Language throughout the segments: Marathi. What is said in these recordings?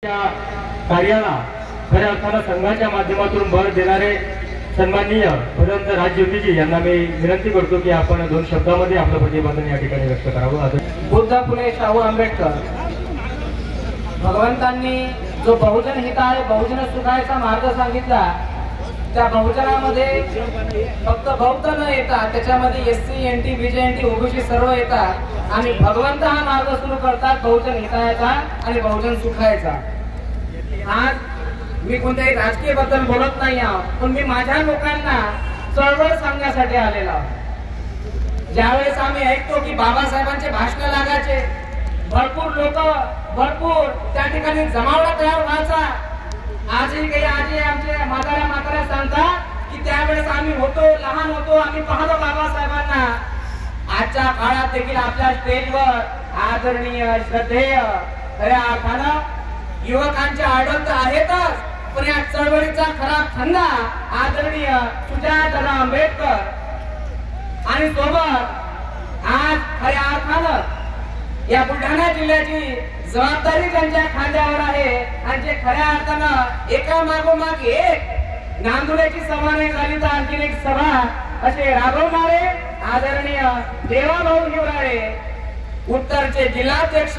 कार्याला खऱ्या अर्थानं संघाच्या माध्यमातून भर देणारे सन्माननीय भदंत राजज्योतीजी यांना मी विनंती करतो की आपण 2 शब्दांमध्ये आपलं प्रतिपादन या ठिकाणी व्यक्त करावं। बुद्ध फुले शाहू आंबेडकर भगवंतांनी जो बहुजन हिताय बहुजन सुखायचा मार्ग सांगितला, त्या बहुजनामध्ये फक्त बौद्ध न येता त्याच्यामध्ये एससी एनटी बीजेएनटी ओबीसी सर्व येतात आणि भगवंत हा मार्ग सुरू करतात बहुजन हितायाचा आणि बहुजन सुखायचा। आज मी कोणत्याही राजकीय बद्दल बोलत नाही आहे, पण मी माझ्या लोकांना चळवळ सांगण्यासाठी आलेला आहे। ज्यावेळेस आम्ही ऐकतो की बाबासाहेबांचे भाषण लागायचे, भरपूर लोक भरपूर त्या ठिकाणी जमावडा तयार व्हायचा। आजही काही आजी आमचे म्हाताऱ्या सांगतात की त्यावेळेस आम्ही होतो लहान होतो, आम्ही पाहतो बाबासाहेबांना। आजच्या काळात देखील आपल्या स्टेजवर आदरणीय श्रद्धेय खऱ्या अर्थानं युवकांचे आढळ तर आहेतच, पण या चळवळीचा खरा खंदा आदरणीय सुजातराव आंबेडकर आणि सोबत आज खऱ्या अर्थानं या बुलढाणा जिल्ह्याची जबाबदारी त्यांच्या खांद्यावर आहे आणि जे खऱ्या अर्थानं एका मागोमाग एक नांदुड्याची सभा नाही झाली तर आणखी एक सभा असे राबवणारे आदरणीय देवाभाऊ हिवराळे उत्तरचे जिल्हाध्यक्ष।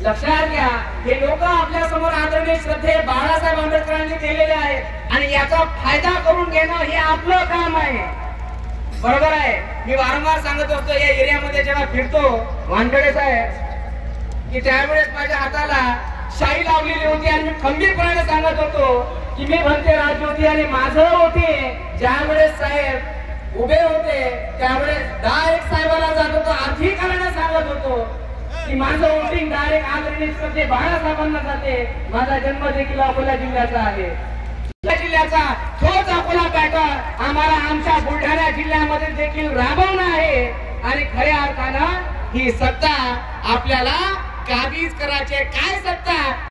लक्षात घ्या, हे लोक आपल्या समोर आदरणीय श्रद्धेय बाळासाहेब आंबेडकरांनी केलेले आहेत आणि याचा फायदा करून घेणं हे आपलं काम आहे। बरोबर आहे, मी वारंवार सांगत असतो या एरियामध्ये जेव्हा फिरतो वानखेडे साहेब की त्यावेळेस माझ्या हाताला शाई लावलेली होती आणि मी खंबीरपणे सांगत होतो की मी म्हणते राजज्योती आणि माझं होते। ज्यावेळेस साहेब उभे होते त्यावेळेस डायरेक्ट साहेबाला जात होतो, अधिकाऱ्यांना सांगत होतो की माझं वोटिंग डायरेक्ट आदरणीय श्रद्धेय बाळासाहेबांना जाते। माझा जन्म देखील अकोला जिल्ह्याचा आहे, जिल्ह्याचा तोच अकोला पॅटर्न आम्हाला आमच्या बुलढाणा जिल्ह्यामध्ये देखील राबवणं आहे आणि खऱ्या अर्थानं ही सत्ता आपल्याला काबीज करायची। काय सत्ता?